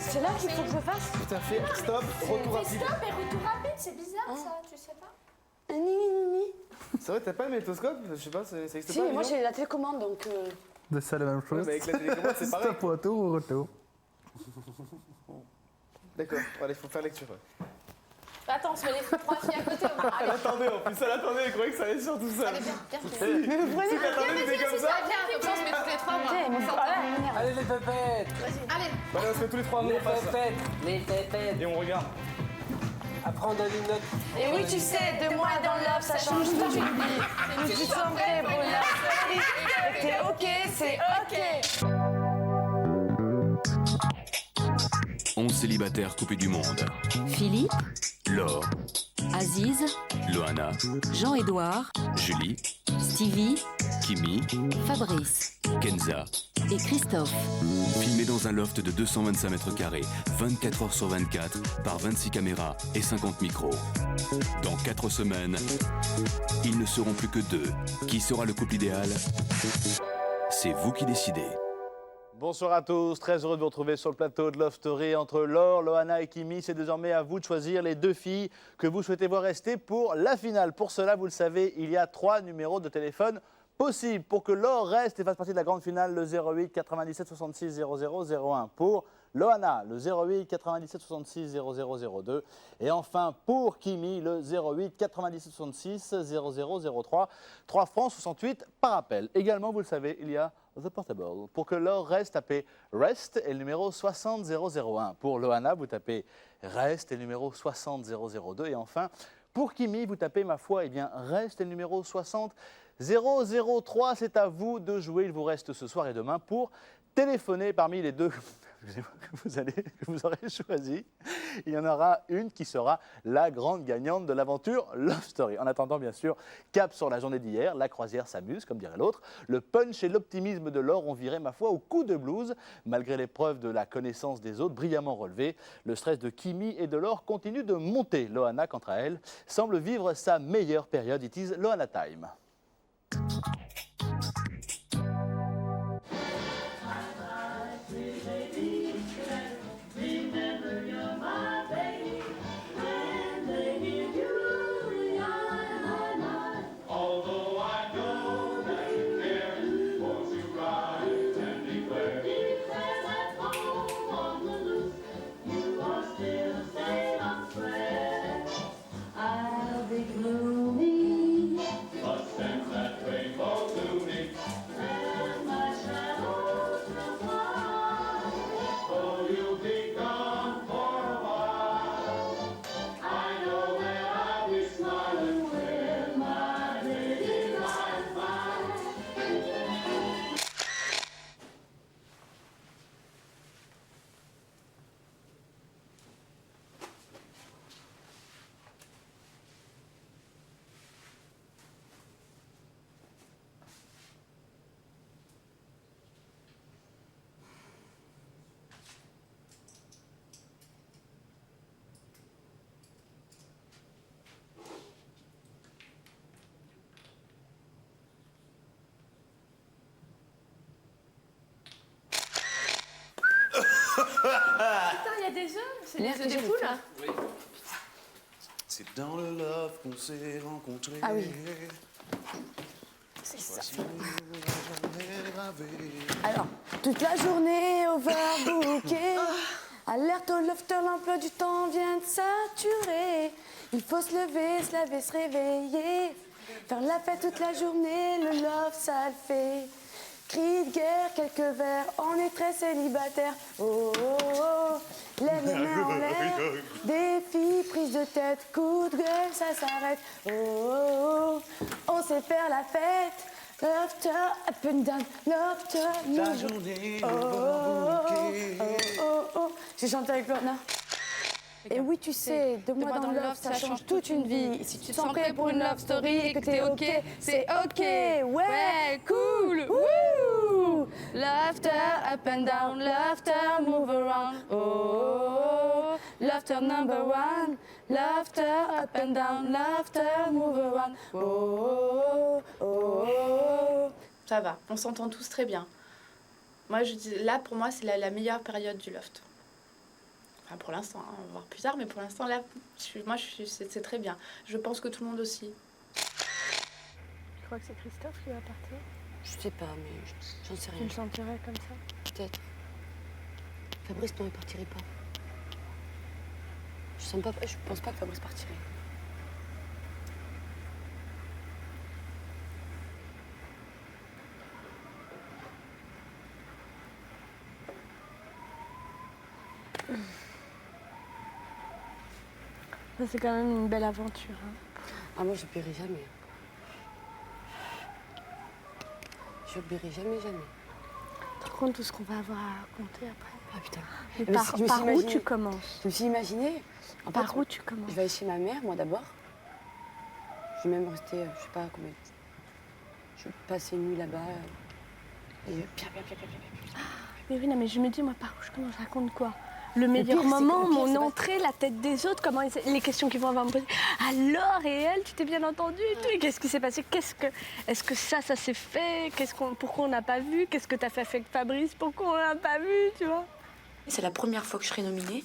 C'est là qu'il faut que je fasse. Tout à fait. Stop, retour rapide. Stop et retour rapide, c'est bizarre ça, tu sais pas? C'est vrai, t'as pas le magnétoscope? Je sais pas, ça existe Si, pas? mais moi non j'ai la télécommande donc. De ça la même Ouais, chose. mais avec la télécommande, c'est pareil. Stop, retour, retour. D'accord, allez, faut faire lecture. Attends, on se met les trois filles à côté. Elle attendait en plus, elle attendait, elle croyait que ça allait sur tout seul. Allez, viens. Mais vous prenez. Si t'attendais, c'était comme ça. Viens, comme ça on se met toutes les trois. Allez les pépettes. Allez, Bah, allez, on se met tous les trois en Les face. pépettes. Les pépettes. Et on regarde. Après on donne une note. Et oui, tu sais, de moi dans love, ça change toute une vie. Nous tu sens prêt pour la folie. T'es ok, c'est ok. 11 célibataires coupés du monde. Philippe, Laure, Aziz, Loana, Jean-Édouard, Julie, Stevie, Kimi, Fabrice Kenza. et Christophe. Filmés dans un loft de 225 mètres carrés, 24 heures sur 24, par 26 caméras et 50 micros. Dans 4 semaines, ils ne seront plus que 2. Qui sera le couple idéal? C'est vous qui décidez. Bonsoir à tous, très heureux de vous retrouver sur le plateau de Love Story entre Laure, Loana et Kimi. C'est désormais à vous de choisir les 2 filles que vous souhaitez voir rester pour la finale. Pour cela, vous le savez, il y a 3 numéros de téléphone possibles. Pour que Laure reste et fasse partie de la grande finale, le 08 97 66 00 01. Pour Loana, le 08 97 66 00 02. Et enfin, pour Kimi, le 08 97 66 00 03. 3 francs 68 par appel. Également, vous le savez, il y a The Portable. Pour que Laure reste, tapez REST et le numéro 60 001. Pour Loana, vous tapez REST et le numéro 60 002. Et enfin, pour Kimi, vous tapez, ma foi, eh bien, REST et le numéro 60 003. C'est à vous de jouer. Il vous reste ce soir et demain pour téléphoner parmi les 2 que vous aurez choisi. Il y en aura une qui sera la grande gagnante de l'aventure Love Story. En attendant, bien sûr, cap sur la journée d'hier. La croisière s'amuse, comme dirait l'autre. Le punch et l'optimisme de Laure ont viré, ma foi, au coup de blues. Malgré l'épreuve de la connaissance des autres, brillamment relevée, le stress de Kimi et de Laure continue de monter. Loana, quant à elle, semble vivre sa meilleure période. It is Loana time. putain, il y a des œufs. C'est des œufs des poules là. C'est dans le love qu'on s'est rencontrés. Ah oui. C'est ça. Alors, toute la journée overbooké. Alerte au lofter, l'emploi du temps vient de saturer. Il faut se lever, se réveiller. Faire la fête toute la journée, le love, ça le fait. Cris de guerre, quelques verres, on est très célibataire. Oh, oh, oh, lève les mains en l'air. Défi, prise de tête, coup de gueule, ça s'arrête. Oh, oh, oh, on sait faire la fête. Lofter, up and down, lofter, La journée, oh, oh, oh, oh, oh. J'ai chanté avec Lorna. Et oui, tu sais, 2 mois dans le love, ça change toute une vie. Si tu te sens prêt pour une love story et que t'es ok, c'est ok. Ouais, cool. Woo! Laughter, up and down, laughter, move around. Oh, laughter number 1. Laughter, up and down, laughter, move around. Oh, oh, oh. Ça va, on s'entend tous très bien. Moi, je dis, là, pour moi, c'est la meilleure période du loft. Enfin, pour l'instant, hein, on va voir plus tard, mais pour l'instant, là, c'est très bien. Je pense que tout le monde aussi. Je crois que c'est Christophe qui va partir. Je sais pas, mais j'en sais Tu rien. le sentirais comme ça? Peut-être. Fabrice, non, il partirait pas. Je pense pas que Fabrice partirait. Ça, c'est quand même une belle aventure. Hein. Ah, moi, je paierai jamais. Je paierai jamais, jamais. Tu te rends compte tout ce qu'on va avoir à raconter après? Ah, putain. Mais Mais par je me suis où imaginé- tu commences? Je me suis imaginé. En Par fait, où tu commences? je vais aller chez ma mère, moi, d'abord. Je vais même rester, je sais pas combien. Je vais passer une nuit là-bas. Et bien. Mais oui, non, mais je me dis, moi, par où je commence? Je raconte quoi? Le pire, meilleur c'est que- moment, le pire, mon c'est pas- entrée, la tête des autres, comment les questions qu'ils vont avoir à me poser. Alors, et elle, tu t'es bien entendue et tout. Et qu'est-ce qui s'est passé? Est-ce que ça s'est fait? Pourquoi on n'a pas vu? Qu'est-ce que t'as fait avec Fabrice? Pourquoi on n'a pas vu, tu vois? C'est la première fois que je serai nominée.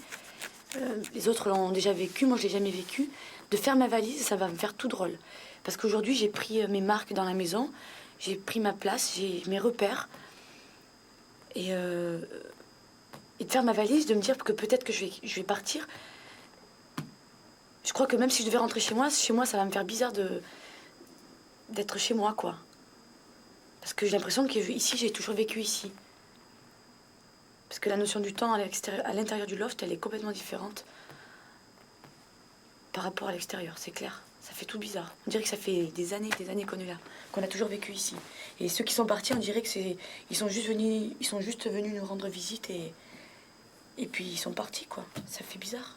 Les autres l'ont déjà vécu, moi je l'ai jamais vécu. De faire ma valise, ça va me faire tout drôle. Parce qu'aujourd'hui, j'ai pris mes marques dans la maison, j'ai pris ma place, j'ai mes repères. Et de faire ma valise, de me dire que peut-être que je vais partir. Je crois que même si je devais rentrer chez moi, ça va me faire bizarre d'être chez moi, quoi. Parce que j'ai l'impression que ici, j'ai toujours vécu ici. Parce que la notion du temps à l'intérieur du loft, elle est complètement différente par rapport à l'extérieur, c'est clair. Ça fait tout bizarre. On dirait que ça fait des années qu'on est là, qu'on a toujours vécu ici. Et ceux qui sont partis, on dirait que ils sont juste venus nous rendre visite et puis ils sont partis, quoi. Ça fait bizarre.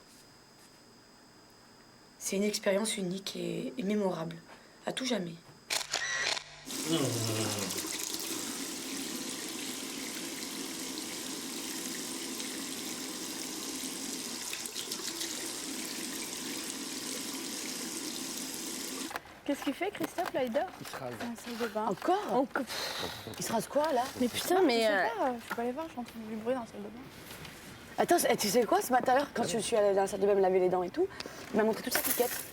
C'est une expérience unique et mémorable, à tout jamais. Qu'est-ce qu'il fait, Christophe, là, il dort? Il se rase. Dans la salle de bain. Encore Il se rase quoi, là? Mais putain, mais... Je peux pas aller voir, j'entends du bruit dans la salle de bain. Attends, tu sais quoi, ce matin, quand je suis allée dans la salle de bain me laver les dents et tout, il m'a montré toute sa piquette.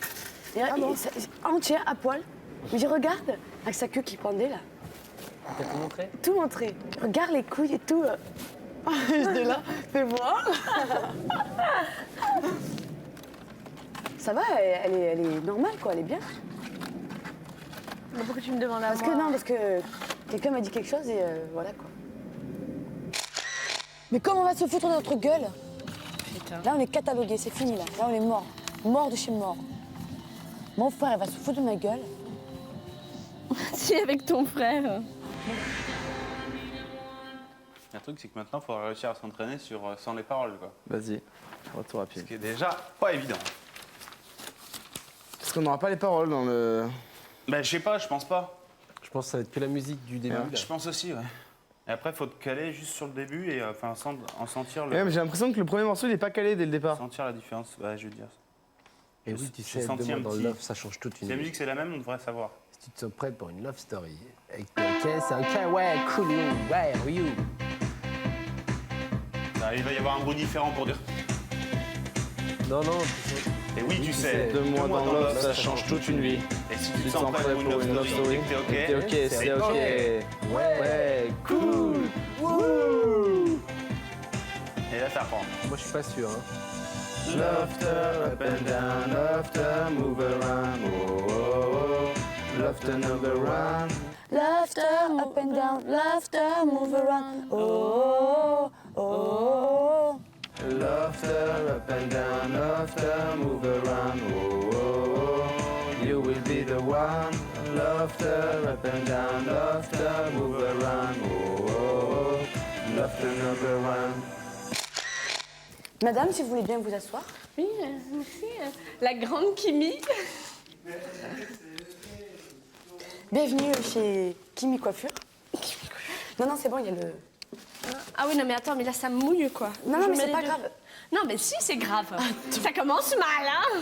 Entière, à poil. Il me dit, regarde, avec sa queue qui pendait, là. T'as tout montré? Tout montré. Regarde les couilles et tout. J'étais là, fais voir. Ça va, elle est normale, quoi, elle est bien. Mais pourquoi tu me demandes à Parce moi? que non, parce que quelqu'un m'a dit quelque chose et voilà, quoi. Mais comment on va se foutre de notre gueule? Putain. Là, on est catalogué, c'est fini, là. Là, on est mort. Mort de chez mort. Mon frère, il va se foutre de ma gueule. Si, avec ton frère. Le truc, c'est que maintenant, il faut réussir à s'entraîner sans les paroles, quoi. Vas-y, retour rapide. Ce qui est déjà pas évident. Parce qu'on n'aura pas les paroles dans le... Ben, je sais pas, je pense pas. Je pense que ça va être que la musique du début. là. Je pense aussi, ouais. Et après, il faut te caler juste sur le début et enfin en sentir Ouais, mais j'ai l'impression que le premier morceau, il est pas calé dès le départ. sentir la différence. Ouais, je veux dire. Et oui, tu j'ai sais, senti deux mois un dans petit- le love, ça change toute Si une la vie. musique c'est la même, on devrait savoir. Si tu te sens prêt pour une love story avec quelqu'un, c'est ok, ouais, cool, you, where are you? Il va y avoir un bruit différent pour dire. Non, non, Et oui, tu sais. Deux mois dans le love, ça change toute une vie. Et si tu te Tu te sens prêt pour une love story, t'es ok. T'es ok, c'est ok. Ouais, cool. Et là, ça reprend. moi je suis pas sûr. Hein. Laughter up and down, laughter move around, oh, oh, oh. Laughter number one. Laughter up and down, laughter move around. Oh, oh, oh. Laughter up and down, laughter move around, oh, oh, oh. You will be the one. Laughter up and down, laughter move around, oh, oh, oh. Laughter number one. Madame, si vous voulez bien vous asseoir. Oui, merci. La grande Kimi. Bienvenue chez Kimi Coiffure. Non, non, c'est bon, il y a le... Ah oui, non, mais attends, mais là, ça me mouille, quoi. Non, non, Je mais mets c'est les pas deux. grave. Non, mais si, c'est grave. Ça commence mal, hein.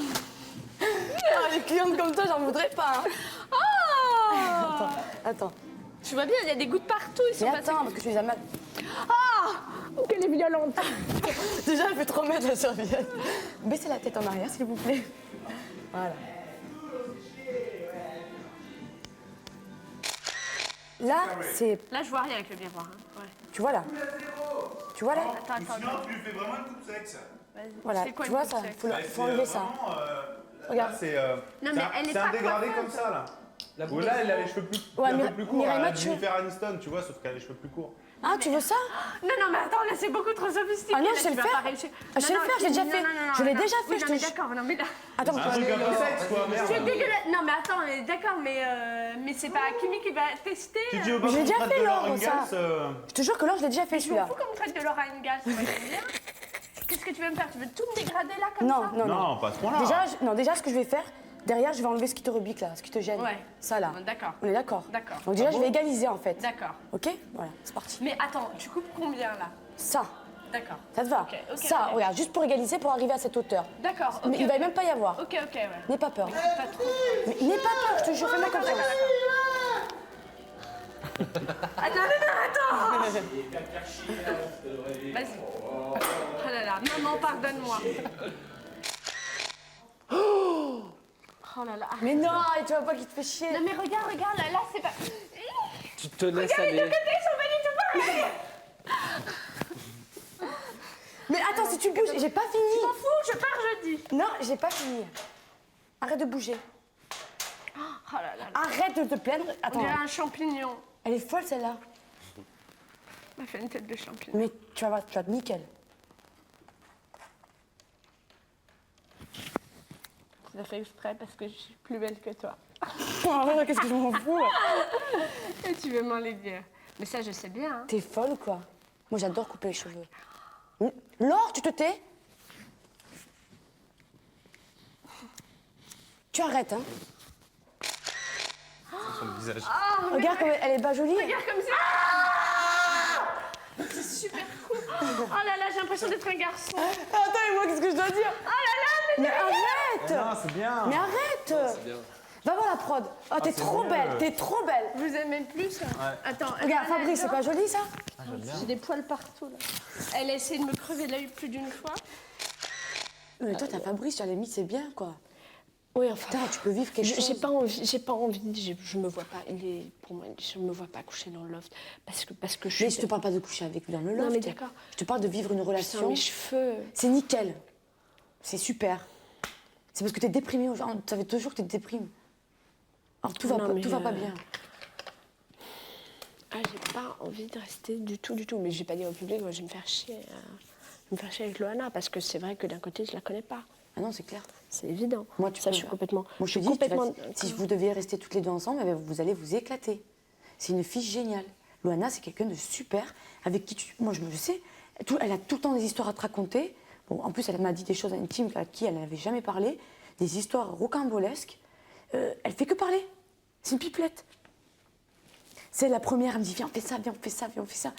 Ah, les clientes comme toi, j'en voudrais pas. Hein. Oh Attends. Tu vois bien, il y a des gouttes partout. Ils sont Mais passés. attends, parce que tu les as mal. Ah Qu'elle est violente. Déjà, elle fait trop mettre la serviette. Baissez la tête en arrière, s'il vous plaît. Voilà. Là, c'est... Là, je vois rien avec le miroir. Hein. Ouais. Tu vois là? Tu vois là? Attends. tu lui fais vraiment une coupe sec, ça. Voilà, C'est quoi tu une vois coupe ça? sec Faut enlever ça. Regarde. C'est Non, mais elle est un pas dégradé coiffeuse. comme ça, là. Ou là, elle a les cheveux plus, Ouais, un peu Mira- plus courts. Mireille Elle a Mathieu. Jennifer Aniston, tu vois, sauf qu'elle a les cheveux plus courts. Ah, tu veux ça? Non, mais attends, là, c'est beaucoup trop sophistiqué. Ah non, là, je sais tu le vas faire. pas réussir. Ah, je sais le faire, j'ai déjà fait. Je l'ai déjà fait, Oui, je non, te mais jure. d'accord, non, mais là... Attends, Un truc un peu sexe, quoi, merde. C'est dégueulasse. Non, mais attends, d'accord, mais c'est pas Kimi qui va tester. Tu dis au Mais je l'ai déjà fait, Laure, ça. Ingalls, je te jure que là, je l'ai déjà fait Je m'en celui-là. fous qu'on me traite de Laura Ingalls. moi, j'aime bien. Qu'est-ce que tu veux me faire? Tu veux tout me dégrader là comme Non, ça? non, non. Non, pas à ce point-là. Déjà, ce que je vais faire, derrière, je vais enlever ce qui te rebique là, ce qui te gêne. Ouais. Ça là. D'accord. On est d'accord? D'accord. Donc déjà, je vais égaliser en fait. D'accord. Ok? Voilà, c'est parti. Mais attends, tu coupes combien là? Ça, D'accord. ça te va? Ok, Ça, ok. regarde, juste pour égaliser, pour arriver à cette hauteur. D'accord. Mais ok, il va ok. même pas y avoir. Ok, ouais. N'aie pas peur. Pas trop. Mais n'aie pas peur, je te jure, fais-moi confiance. Attends. Vas-y. Oh là là, maman, pardonne-moi. Oh là là. Mais non, et tu vois pas qu'il te fait chier. Non mais regarde, là c'est pas... Tu te laisses Regarde, les deux aller. côtés, ils sont pas du tout pareils. Mais attends, si tu bouges, j'ai pas fini. Je m'en fous, je pars jeudi. Non, j'ai pas fini. Arrête de bouger. Oh là là. Arrête de te plaindre. On Attends, dirait un champignon. elle est folle celle-là. Elle m'a fait une tête de champignon. Mais tu vas voir, tu vas te nickel. Tu l'as fait exprès parce que je suis plus belle que toi. Qu'est-ce que je m'en fous? Et tu veux m'en les dire. Mais ça, je sais bien. Hein. T'es folle ou quoi? Moi, j'adore couper les cheveux. Laure, tu te tais? Tu arrêtes, hein? Sur le visage. Regarde comme elle est pas jolie. Regarde comme ça. C'est super cool. Oh là là, j'ai l'impression d'être un garçon. Attends, et moi, qu'est-ce que je dois dire? Oh là là, mais... Mais arrête! Non, c'est bien. Mais arrête! Va voir la prod. Oh, t'es trop mieux. belle, t'es trop belle. Vous aimez plus Attends, Regarde, elle Fabrice, c'est adore. pas joli ça? J'ai des poils partout là. Elle a essayé de me crever l'œil plus d'une fois. Mais toi, t'as Fabrice, à la limite, c'est bien quoi. Oui, enfin. Putain, tu peux vivre quelque chose. J'ai pas envie, je me vois pas. Pour moi, je me vois pas coucher dans le loft parce que je suis. Mais je te parle pas de coucher avec lui dans le loft. Non, mais d'accord. Je te parle de vivre une Putain, relation. mes cheveux. C'est nickel. C'est super. C'est parce que t'es déprimée aujourd'hui. Tu savais toujours que t'es déprime. Alors tout va, Non, pas, mais, tout va pas bien. Ah, j'ai pas envie de rester du tout. Mais j'ai pas dit au public, moi, je vais me faire chier. Je vais me faire chier avec Loana parce que c'est vrai que d'un côté, je la connais pas. Ah non, c'est clair. C'est évident. Moi, tu ça, peux- je suis complètement. Moi, je te dis, si vous deviez rester toutes les deux ensemble, eh bien, vous allez vous éclater. C'est une fille géniale. Loana, c'est quelqu'un de super, avec qui moi, je sais, elle a tout le temps des histoires à te raconter. Bon, en plus, elle m'a dit des choses intimes à qui elle n'avait jamais parlé, des histoires rocambolesques. Elle fait que parler. C'est une pipelette. C'est la première, elle me dit, viens, on fait ça, viens, on fait ça, viens, on fait ça.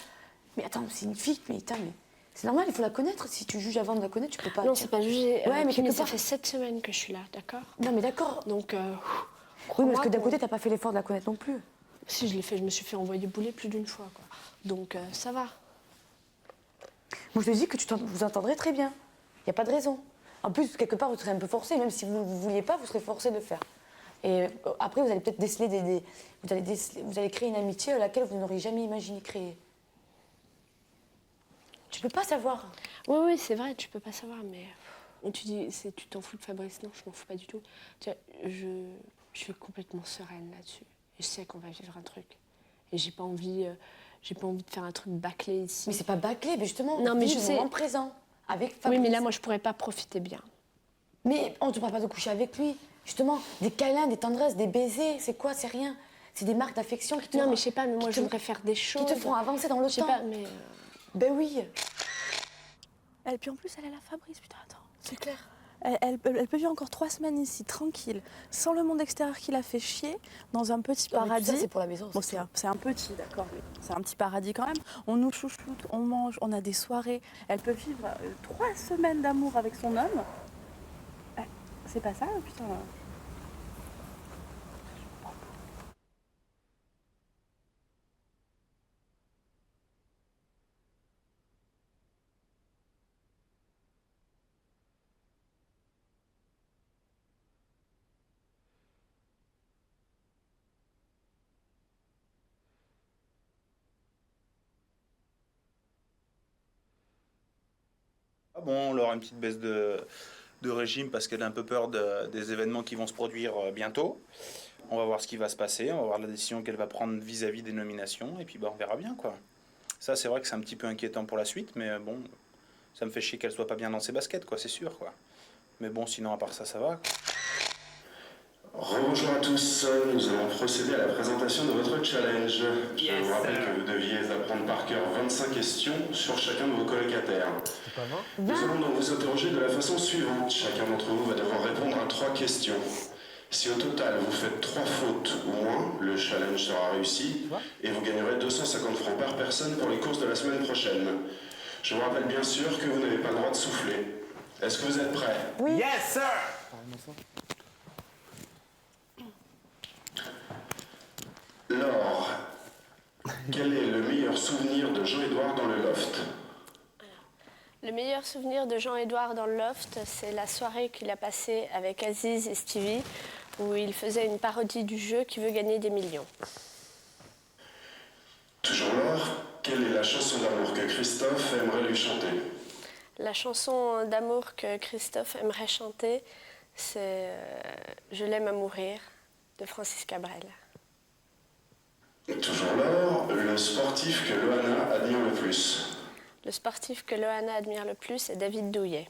Mais attends, c'est une fille, mais putain, mais c'est normal, il faut la connaître. Si tu juges avant de la connaître, tu peux pas. Non, c'est pas jugé. Ouais, mais Kimi, quelque ça part- fait 7 semaines que je suis là, d'accord? Non, mais d'accord. Donc, Oui, parce crois-moi que d'un qu'on- côté, t'as pas fait l'effort de la connaître non plus. Si je l'ai fait, je me suis fait envoyer bouler plus d'une fois, quoi. Donc, ça va. Moi, je te dis que vous entendrez très bien. Il n'y a pas de raison. En plus, quelque part, vous serez un peu forcé, même si vous ne vouliez pas, vous serez forcé de le faire. Et après, vous allez peut-être déceler vous allez créer une amitié à laquelle vous n'auriez jamais imaginé créer. Tu peux pas savoir. Oui, c'est vrai, tu peux pas savoir, mais... Tu dis, tu t'en fous de Fabrice? Non, je m'en fous pas du tout. Tu vois, je suis complètement sereine là-dessus. Et je sais qu'on va vivre un truc. Et j'ai pas envie de faire un truc bâclé ici. Mais c'est pas bâclé, mais justement, Non, mais vis je le sais. moment présent avec Oui, Fabrice. mais là, moi, je pourrais pas profiter bien. Mais on ne te parle pas de coucher avec lui. Justement, des câlins, des tendresses, des baisers, c'est quoi? C'est rien. C'est des marques d'affection qui te Non, mais je sais pas, mais moi, qui je te- voudrais faire des choses. qui te font avancer dans le Je sais temps. pas, mais... Ben oui. Et puis en plus, elle a la Fabrice, putain, attends. C'est clair. Elle peut vivre encore 3 semaines ici, tranquille, sans le monde extérieur qui la fait chier, dans un petit Ouais, mais tout paradis. ça, c'est pour la maison. Bon, c'est un petit, d'accord, mais c'est un petit paradis quand même. On nous chouchoute, on mange, on a des soirées. Elle peut vivre 3 semaines d'amour avec son homme. C'est pas ça, putain. Bon, on aura une petite baisse de régime parce qu'elle a un peu peur des événements qui vont se produire bientôt. On va voir ce qui va se passer, on va voir la décision qu'elle va prendre vis-à-vis des nominations, et puis on verra bien, quoi. Ça, c'est vrai que c'est un petit peu inquiétant pour la suite, mais bon, ça me fait chier qu'elle soit pas bien dans ses baskets, quoi, c'est sûr, quoi. Mais bon, sinon, à part ça, ça va. Bonjour à tous, nous allons procéder à la présentation de votre challenge. Je vous rappelle que vous deviez apprendre par cœur 25 questions sur chacun de vos colocataires. Nous allons donc vous interroger de la façon suivante. Chacun d'entre vous va devoir répondre à 3 questions. Si au total vous faites 3 fautes ou moins, le challenge sera réussi et vous gagnerez 250 francs par personne pour les courses de la semaine prochaine. Je vous rappelle bien sûr que vous n'avez pas le droit de souffler. Est-ce que vous êtes prêts? Oui. Yes, sir! Laure, quel est le meilleur souvenir de Jean-Édouard dans le loft? Le meilleur souvenir de Jean-Édouard dans le loft, c'est la soirée qu'il a passée avec Aziz et Stevie, où il faisait une parodie du jeu Qui veut gagner des millions. Toujours Laure, quelle est la chanson d'amour que Christophe aimerait lui chanter? La chanson d'amour que Christophe aimerait chanter, c'est Je l'aime à mourir de Francis Cabrel. Toujours Laure, le sportif que Loana admire le plus? Le sportif que Loana admire le plus est David Douillet.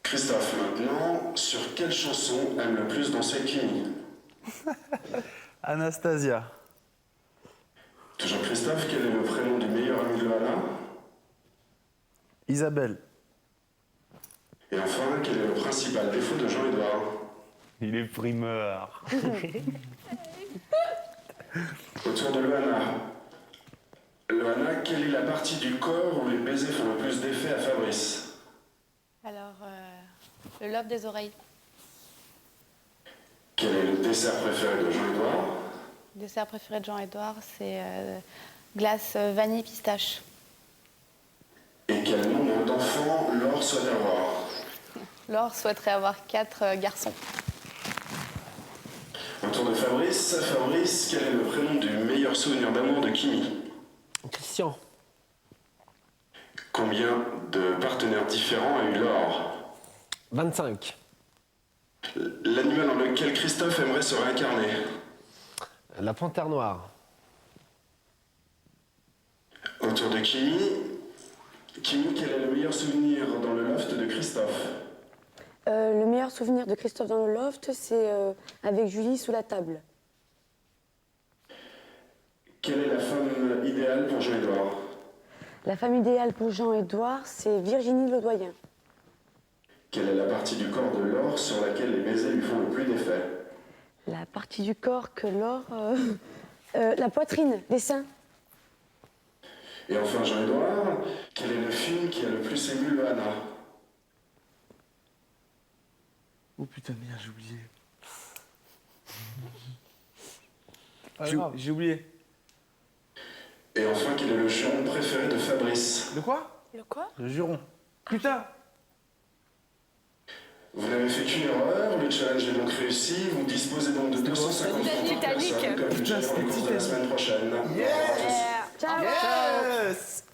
Christophe, maintenant, sur quelle chanson aime le plus danser Kimi? Anastasia. Toujours Christophe, quel est le prénom du meilleur ami de Loana? Isabelle. Et enfin, quel est le principal défaut de Jean-Édouard? Il est primeur. Autour de Loana. Loana, quelle est la partie du corps où les baisers font le plus d'effet à Fabrice? Alors, le lobe des oreilles. Quel est le dessert préféré de Jean-Édouard? Le dessert préféré de Jean-Édouard, c'est glace vanille pistache. Et quel nombre d'enfants Laure souhaite avoir? Laure souhaiterait avoir 4 garçons. Autour de Fabrice. Fabrice, quel est le prénom du meilleur souvenir d'amour de Kimi? Christian. Combien de partenaires différents a eu Laure? 25. L'animal dans lequel Christophe aimerait se réincarner? La panthère noire. Autour de Kimi. Kimi, quel est le meilleur souvenir dans le loft de Christophe? Le meilleur souvenir de Christophe dans le loft, c'est avec Julie sous la table. Quelle est la femme idéale pour Jean-Édouard? La femme idéale pour Jean-Édouard, c'est Virginie Ledoyen. Quelle est la partie du corps de Laure sur laquelle les baisers lui font le plus d'effet? La partie du corps que Laure... la poitrine, les seins. Et enfin Jean-Édouard, quel est le film qui a le plus ému Loana? Oh putain, merde, j'ai oublié. J'ai oublié. Et enfin, quel est le juron préféré de Fabrice? Le quoi? Le quoi? Le juron. Putain! Vous n'avez fait qu'une erreur, le challenge est donc réussi, vous disposez donc de 250 francs par personne, comme budget pour les courses de la semaine prochaine. Ciao. Yes!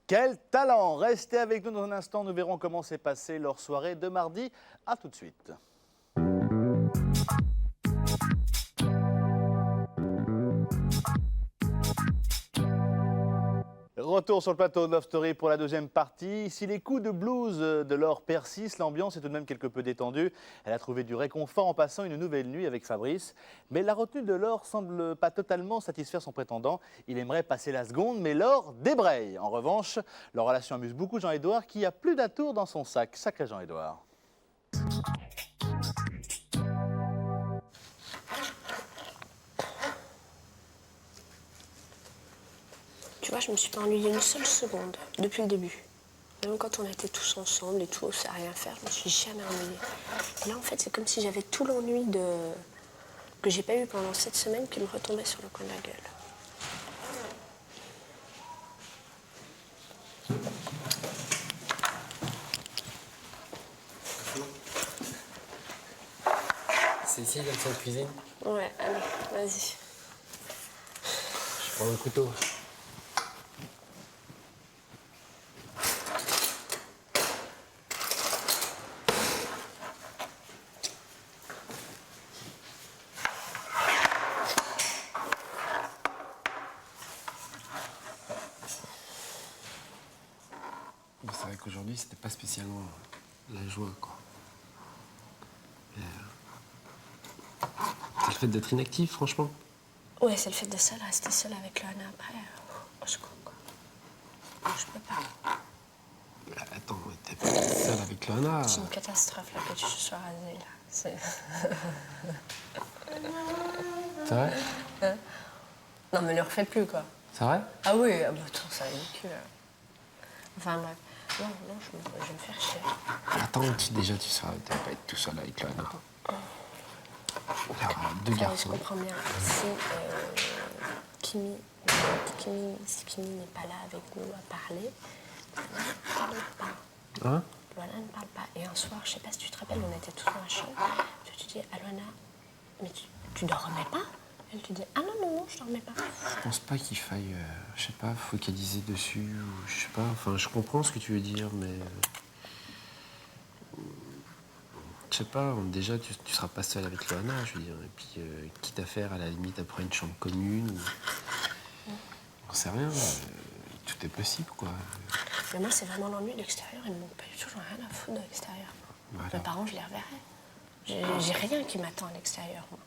Quel talent! Restez avec nous dans un instant, nous verrons comment s'est passée leur soirée de mardi. A tout de suite. Retour sur le plateau de Love Story pour la deuxième partie. Si les coups de blues de Laure persistent, l'ambiance est tout de même quelque peu détendue. Elle a trouvé du réconfort en passant une nouvelle nuit avec Fabrice. Mais la retenue de Laure semble pas totalement satisfaire son prétendant. Il aimerait passer la seconde, mais Laure débraye. En revanche, leur relation amuse beaucoup Jean-Édouard qui a plus d'atours dans son sac. Sacré Jean-Édouard. Tu vois, je me suis pas ennuyée une seule seconde depuis le début. Même quand on était tous ensemble et tout, à rien faire, je me suis jamais ennuyée. Et là, en fait, c'est comme si j'avais tout l'ennui que j'ai pas eu pendant cette semaine qui me retombait sur le coin de la gueule. C'est ici, dans cette cuisine? Ouais, allez, vas-y. Je prends un couteau. Bon, c'est vrai qu'aujourd'hui, c'était pas spécialement la joie, quoi. C'est le fait d'être inactif, franchement. Ouais, c'est le fait de rester seule avec Loana après. Au secours, quoi. Je peux pas. Attends, t'es pas seule avec Loana. C'est une catastrophe, là, que tu sois rasée, là. C'est... C'est vrai? Hein? Non, mais ne le refais plus, quoi. C'est vrai? Ah oui, ah bah, attends, ça ridicule. Enfin, bref. Non, je vais me faire chier. Attends, déjà, tu vas pas être tout seul avec Loana. Il y aura deux Enfin, garçons. je comprends bien. Si Kimi n'est pas là avec nous à parler, Loana ne parle pas. Hein? Loana ne parle pas. Et un soir, je sais pas si tu te rappelles, on était tous dans la chambre. Tu dis à Loana, mais tu dormais pas? Elle te dit, ah non, je dormais pas. Je pense pas qu'il faille, je sais pas, focaliser dessus, ou je sais pas, enfin, je comprends ce que tu veux dire, mais... je sais pas, déjà, tu seras pas seul avec Loana, je veux dire, et puis, quitte à faire, à la limite, après une chambre commune, ou... on sait rien, tout est possible, quoi. Mais moi, c'est vraiment l'ennui de l'extérieur, il me manque pas du tout, j'en ai rien à foutre de l'extérieur. Voilà. Mes parents, je les reverrai. J'ai rien qui m'attend à l'extérieur, moi.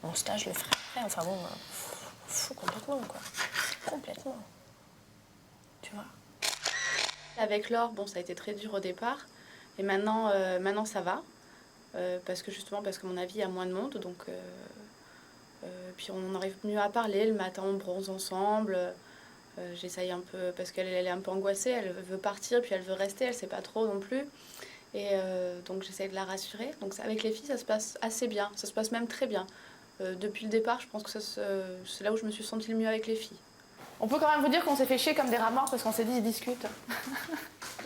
Mon stage, je le ferai après. Enfin bon, fou complètement, quoi. Complètement. Tu vois? Avec Laure, bon, ça a été très dur au départ. Et maintenant, ça va. Parce que mon avis, il y a moins de monde. Donc, puis on en arrive mieux à parler. Le matin, on bronze ensemble. J'essaye un peu, parce qu'elle est un peu angoissée. Elle veut partir, puis elle veut rester. Elle ne sait pas trop non plus. Et donc, j'essaye de la rassurer. Donc, avec les filles, ça se passe assez bien. Ça se passe même très bien. Depuis le départ, je pense que c'est là où je me suis sentie le mieux avec les filles. On peut quand même vous dire qu'on s'est fait chier comme des rats morts parce qu'on s'est dit ils discutent.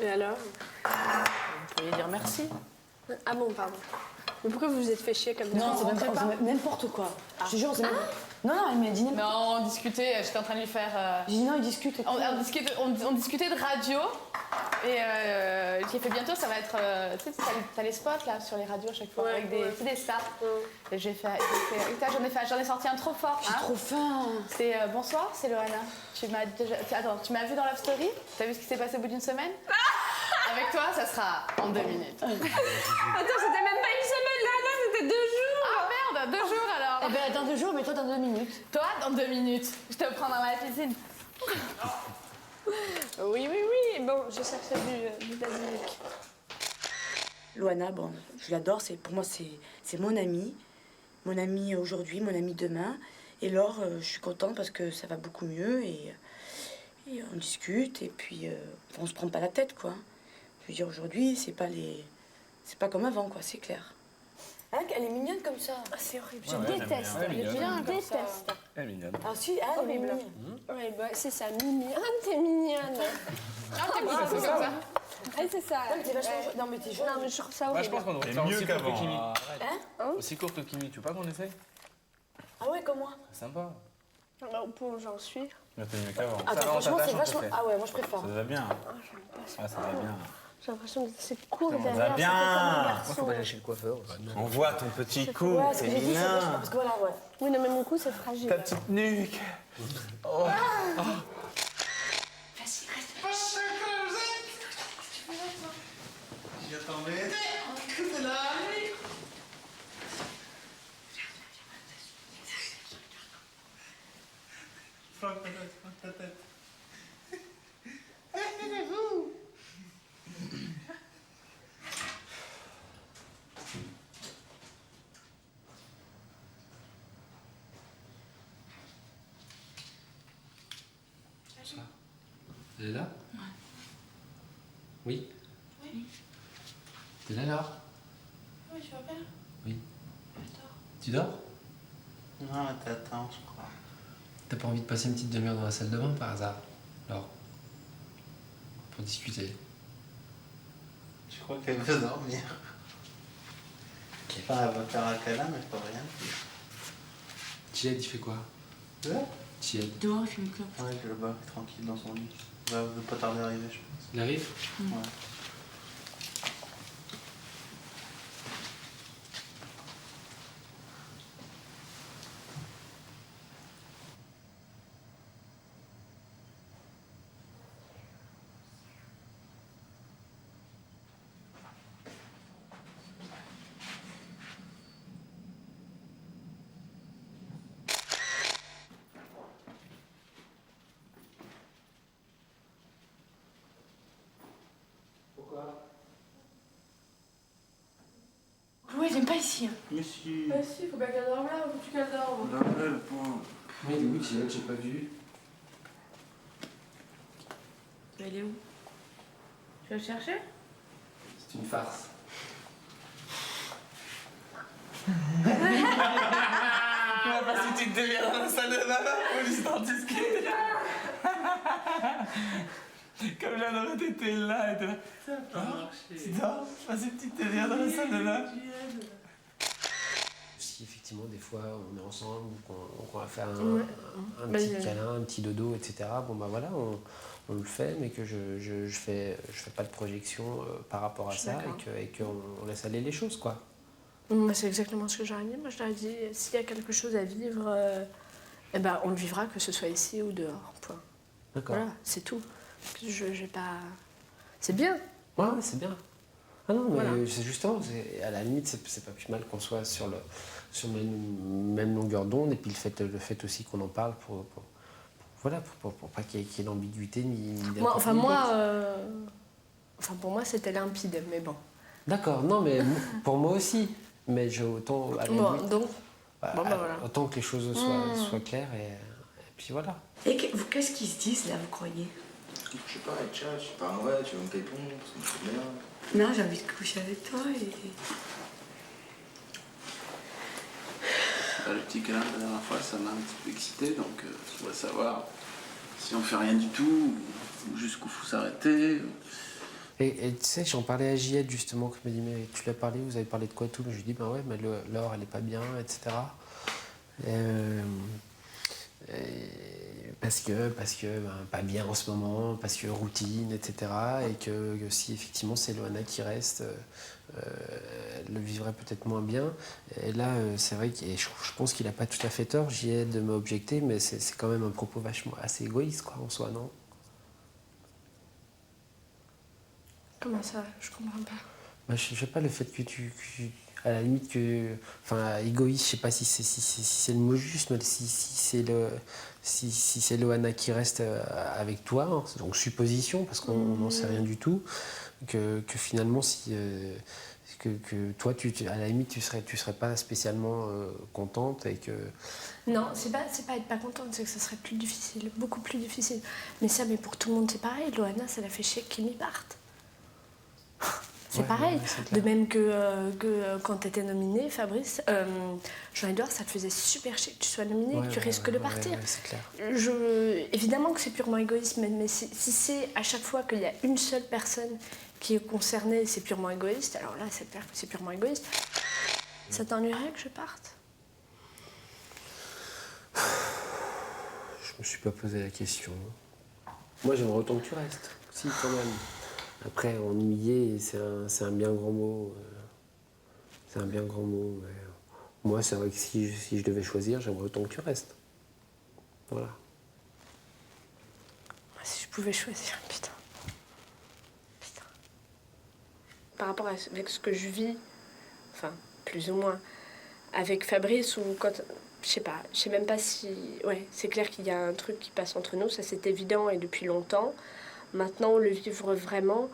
Et alors? Vous pouvez dire merci. Ah bon, pardon. Mais pourquoi vous vous êtes fait chier comme des Non, rats? c'est n'importe quoi. Je te jure, c'est Non, elle m'a dit n'importe Non, on discutait, j'étais en train de lui faire... J'ai dit non, ils discutent. On discutait de radio et j'ai fait bientôt, ça va être... tu sais, t'as les spots là sur les radios à chaque fois avec des stars. Et j'en ai sorti un trop fort. J'ai trop faim. C'est bonsoir, c'est Loana. Tu m'as vu dans Love Story? T'as vu ce qui s'est passé au bout d'une semaine? Avec toi, ça sera en 2 minutes. Attends, c'était même pas une semaine, Loana, c'était 2 jours. Ah merde, 2 jours alors. Eh ben, dans 2 jours, mais toi, dans 2 minutes. Toi, dans 2 minutes. Je te prends dans la piscine. Oui, bon, je cherchais du basilic. Loana, bon, je l'adore. Pour moi, c'est mon amie. Mon amie aujourd'hui, mon amie demain. Et Laure, je suis contente parce que ça va beaucoup mieux. Et on discute. Et puis, on se prend pas la tête, quoi. Je veux dire, aujourd'hui, c'est pas comme avant, quoi, c'est clair. Hein, elle est mignonne comme ça. Ah, c'est horrible, Ouais, je déteste. elle est mignonne. Je déteste. Elle est mignonne. Ah si, elle est Horrible. mignonne. Ouais, bah, c'est ça, mignonne. Ah, t'es mignonne. Ah, t'es beau, c'est comme ça. Ah, c'est ça. Non, mais t'es vachement... Non, mais t'es jeune. Non, mais je trouve ça Moi, horrible. je pense qu'on devrait C'est faire mieux aussi court que qu'avant. Kimi. Hein Aussi court que Kimi, tu veux pas qu'on essaye? Ah ouais, comme moi. C'est sympa. Bah, au point où j'en suis. Mais t'es mieux qu'avant. Attends, franchement, c'est vachement... Ah ouais, moi, je préfère. Ça va bien. Ah, j'aime pas ça. Ah, ça va bien. J'ai l'impression que c'est court Ça derrière. va ça bien. fait comme un Moi, garçon. faut pas aller chez le coiffeur. On voit ton petit cou, Ouais, ce c'est que j'ai dit, c'est vachement... mignon. Parce que voilà, ouais. Oui, non, mais mon cou, c'est fragile. Ta petite nuque. Oh. J'y attendais. T'es là. Flanque ta tête. Elle est là? Ouais. Oui? Oui. T'es là, Laure? Oui, tu vas bien? Oui. Tu dors? Non, t'attends, je crois. T'as pas envie de passer une petite demi-heure dans la salle de bain par hasard, Laure? Pour discuter. Je crois qu'elle veut dormir. Enfin, elle va faire un câlin, mais je peux rien dire. Tied, il fait quoi? Ouais. Tied. Dehors, il fait une clope. Ouais, je le vois, tranquille dans son lit. Il va pas tarder à arriver, je pense. Il arrive? Ouais. ici. Mais si. Bah si, faut pas qu'elle dorme là, faut qu'elle dorme. Là, le pauvre. Mais il est où, Giel? J'ai pas vu. Mais elle est où? Tu vas le chercher? C'est une farce. Parce que tu te déviens dans la salle de bain, police dentiste. Comme Jeanne était là, elle était là. Ça a pas marché. Tu dors? Parce que tu te déviens dans la salle de bain. Si effectivement des fois on est ensemble ou qu'on va faire un petit câlin, un petit dodo, etc. Bon bah voilà, on le fait, mais que je fais pas de projection par rapport à ça et qu'on laisse aller les choses, quoi. Moi, c'est exactement ce que j'aurais dit. Moi, je leur ai dit, s'il y a quelque chose à vivre, eh ben, on le vivra, que ce soit ici ou dehors. Point. D'accord. Voilà, c'est tout. J'ai pas... C'est bien. Ouais, c'est bien. Ah non, mais Voilà. c'est justement, à la limite, c'est pas plus mal qu'on soit sur la même longueur d'onde, et puis le fait aussi qu'on en parle pour pas qu'il y ait l'ambiguïté ni pour moi, c'était limpide, mais bon. D'accord, non, mais pour moi aussi. Mais j'ai autant. À la limite, voilà. Autant que les choses soient claires, et puis voilà. Et qu'est-ce qu'ils se disent là, vous croyez? Je sais pas, Aïcha, je sais pas, ouais, tu veux me répondre, parce que c'est bien. Non, j'ai envie de coucher avec toi et... Le petit câlin la dernière fois, ça m'a un petit peu excité, donc je voudrais savoir si on fait rien du tout, ou jusqu'où faut s'arrêter. Et tu sais, j'en parlais à Juliette justement, qui me dit, mais tu l'as parlé, vous avez parlé de quoi et tout? Je lui dis, ben ouais, mais Laure, elle est pas bien, etc. Parce que pas bien en ce moment, parce que routine, etc. Et que si effectivement c'est Loana qui reste, elle le vivrait peut-être moins bien. Et là, c'est vrai que je pense qu'il n'a pas tout à fait tort, Juliette, de m'objecter, mais c'est quand même un propos vachement assez égoïste, quoi, en soi, non? Comment ça? Je comprends pas. Bah, je sais pas, le fait que à la limite que... Enfin, égoïste, je sais pas si c'est le mot juste, mais si c'est Loana qui reste avec toi, hein, donc supposition, parce qu'on n'en sait rien du tout, que finalement, que toi, à la limite, tu serais pas spécialement contente et que... Non, c'est pas être pas contente, c'est que ça serait plus difficile, beaucoup plus difficile. Mais pour tout le monde, c'est pareil. Loana, ça l'a fait chier que Kimi parte. C'est pareil. De même que quand tu étais nominé, Fabrice, Jean-Edouard, ça te faisait super chier que tu sois nominé, que tu risques de partir. c'est clair. Évidemment que c'est purement égoïste, mais si c'est à chaque fois qu'il y a une seule personne qui est concernée, c'est purement égoïste, alors là, c'est clair que c'est purement égoïste. Ça t'ennuierait que je parte? Je me suis pas posé la question. Moi, j'aimerais autant que tu restes. Si, quand même. Après, ennuyer, c'est un bien grand mot. C'est un bien grand mot. Mais moi, c'est vrai que si je devais choisir, j'aimerais autant que tu restes. Voilà. Si je pouvais choisir, putain. Par rapport avec ce que je vis, enfin, plus ou moins, avec Fabrice, ou quand... Je sais même pas si... Ouais, c'est clair qu'il y a un truc qui passe entre nous, ça c'est évident et depuis longtemps. Maintenant, le vivre vraiment,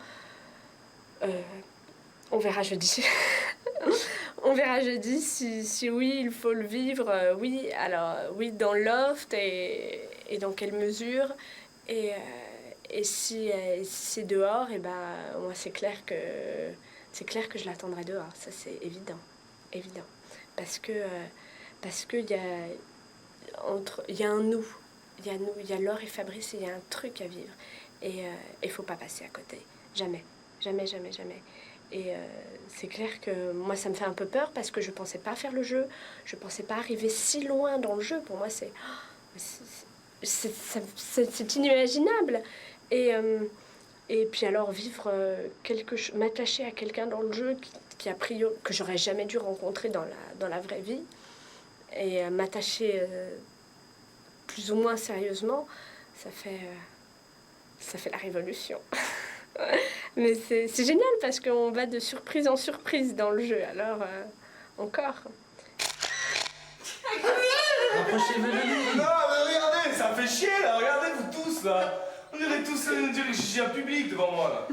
on verra jeudi. On verra jeudi si oui, il faut le vivre. Oui, alors oui, dans le loft et dans quelle mesure. Et si c'est dehors, et moi c'est clair que je l'attendrai dehors. Ça c'est évident. Parce que il y a un nous. Il y a Laure et Fabrice et il y a un truc à vivre. Et il faut pas passer à côté. Jamais. Et c'est clair que moi, ça me fait un peu peur parce que je pensais pas faire le jeu. Je pensais pas arriver si loin dans le jeu. Pour moi, c'est inimaginable. Et puis alors, vivre m'attacher à quelqu'un dans le jeu qui a priori, que j'aurais jamais dû rencontrer dans la vraie vie. Et m'attacher plus ou moins sérieusement, ça fait la révolution. Mais c'est génial parce qu'on va de surprise en surprise dans le jeu. Alors, encore. Rapprochez-vous de lui. Non, mais regardez, ça fait chier là, regardez vous tous là. On dirait tous que j'ai un public devant moi là.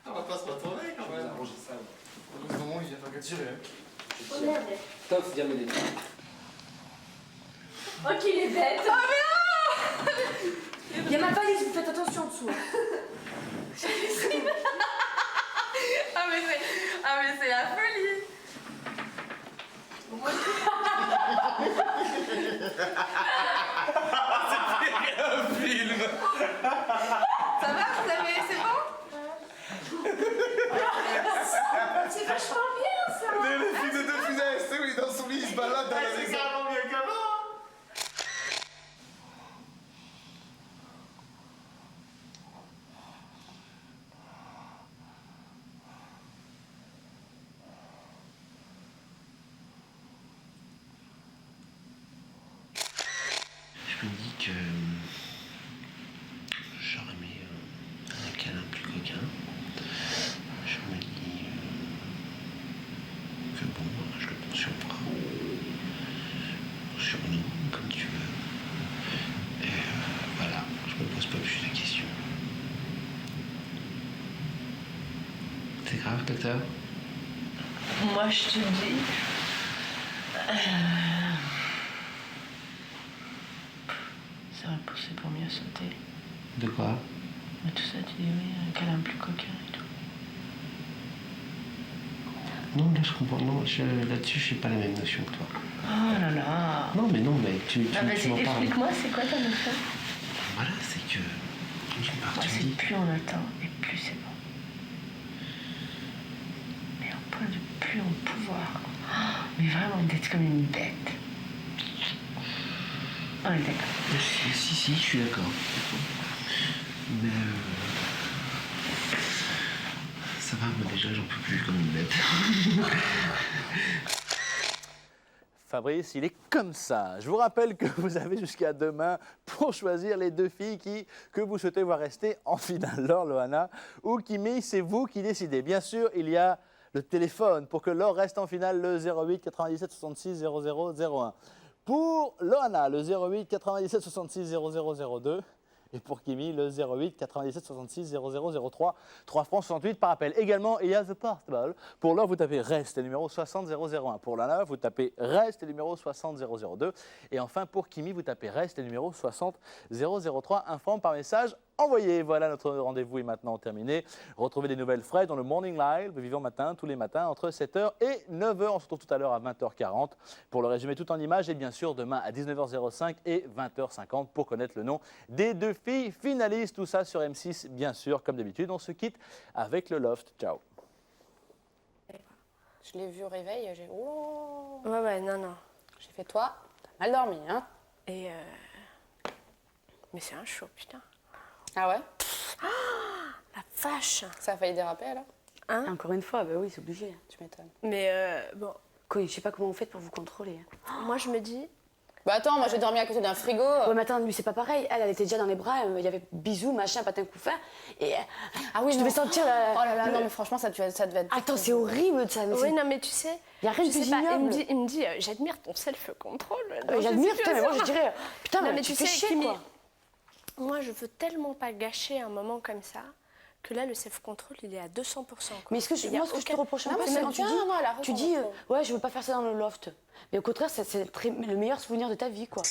Non, va pas se retourner quand même. Arranger ça. Au bout d'un moment, il vient pas qu'à tirer. Oh merde. Top, viens m'aider. Oh qu'il est bête. Oh mais non. Il y a ma valise, vous faites attention en dessous. Ah mais c'est la folie. C'est un film. Ça va, vous avez... c'est bon? C'est vachement bien ça. Le film de De Funès, oui, dans son lit, il se balade dans la maison. C'est carrément mieux qu'avant. Je me dis que j'aurais aimé un câlin plus coquin. Je me dis que bon, je le prends sur bras, sur nous, comme tu veux. Et voilà, je me pose pas plus de questions. C'est grave, docteur? Moi je te dis. Ça va pousser pour mieux sauter. De quoi? Mais tout ça, tu dis oui, un câlin plus coquin et tout. Non, là je comprends. Non, là-dessus, je n'ai pas la même notion que toi. Oh là là. Non, mais tu Ah, vas-y, m'en parles. explique-moi, c'est quoi ta notion? Voilà, c'est que d'une part, tu me C'est dis. plus on attend et plus c'est bon. Mais au point de plus en pouvoir. Quoi. Oh, mais vraiment d'être comme une bête. On est d'accord. Si, je suis d'accord. Mais ça va, moi déjà, j'en peux plus comme une bête. Fabrice, il est comme ça. Je vous rappelle que vous avez jusqu'à demain pour choisir les deux filles que vous souhaitez voir rester en finale. Laure, Loana ou Kimi, c'est vous qui décidez. Bien sûr, il y a le téléphone pour que Laure reste en finale, le 08 97 66 00 01. Pour Loana, le 08 97 66 0002. Et pour Kimi, le 08 97 66 0003, 3 francs 68 par appel. Également, il y a The Portable. Pour Laure, vous tapez REST, le numéro 60 001. Pour Lana, vous tapez REST, le numéro 60 002. Et enfin, pour Kimi, vous tapez REST, le numéro 60 003. Un franc par message envoyé. Voilà, notre rendez-vous est maintenant terminé. Retrouvez des nouvelles fraîches dans le Morning Live, le Vivant Matin, tous les matins, entre 7h et 9h. On se retrouve tout à l'heure à 20h40 pour le résumé tout en images. Et bien sûr, demain à 19h05 et 20h50 pour connaître le nom des deux filles finalistes. Tout ça sur M6, bien sûr, comme d'habitude. On se quitte avec le Loft. Ciao. Je l'ai vu au réveil, j'ai... Oh. Ouais, non. J'ai fait toi, t'as mal dormi, hein? Et mais c'est un show, putain. Ah ouais? La vache. Ça a failli déraper alors? Hein? Encore une fois, bah oui, c'est obligé. Tu m'étonnes. Mais bon. Quoi, je sais pas comment vous faites pour vous contrôler. Moi je me dis. Bah attends, moi j'ai dormi à côté d'un frigo. Ouais, mais attends, lui c'est pas pareil. Elle était déjà dans les bras, il y avait bisous, machin, patin couffin. Et ah oui, je devais sentir. Oh là là, non mais franchement ça devait être. Attends, c'est horrible ça. Oui, non mais tu sais. Il y a rien de je plus sais pas, ignoble. il me dit j'admire ton self-control. J'admire, putain, mais moi je dirais. Putain, non, mais tu fais sais, chier, Kimi, quoi. moi je veux tellement pas gâcher un moment comme ça que là le self-control il est à 200%. Quoi. Mais ce que je, moi, ce que je te reproche un peu, c'est quand tu dis ouais, je veux pas faire ça dans le loft. Mais au contraire, c'est le meilleur souvenir de ta vie, quoi.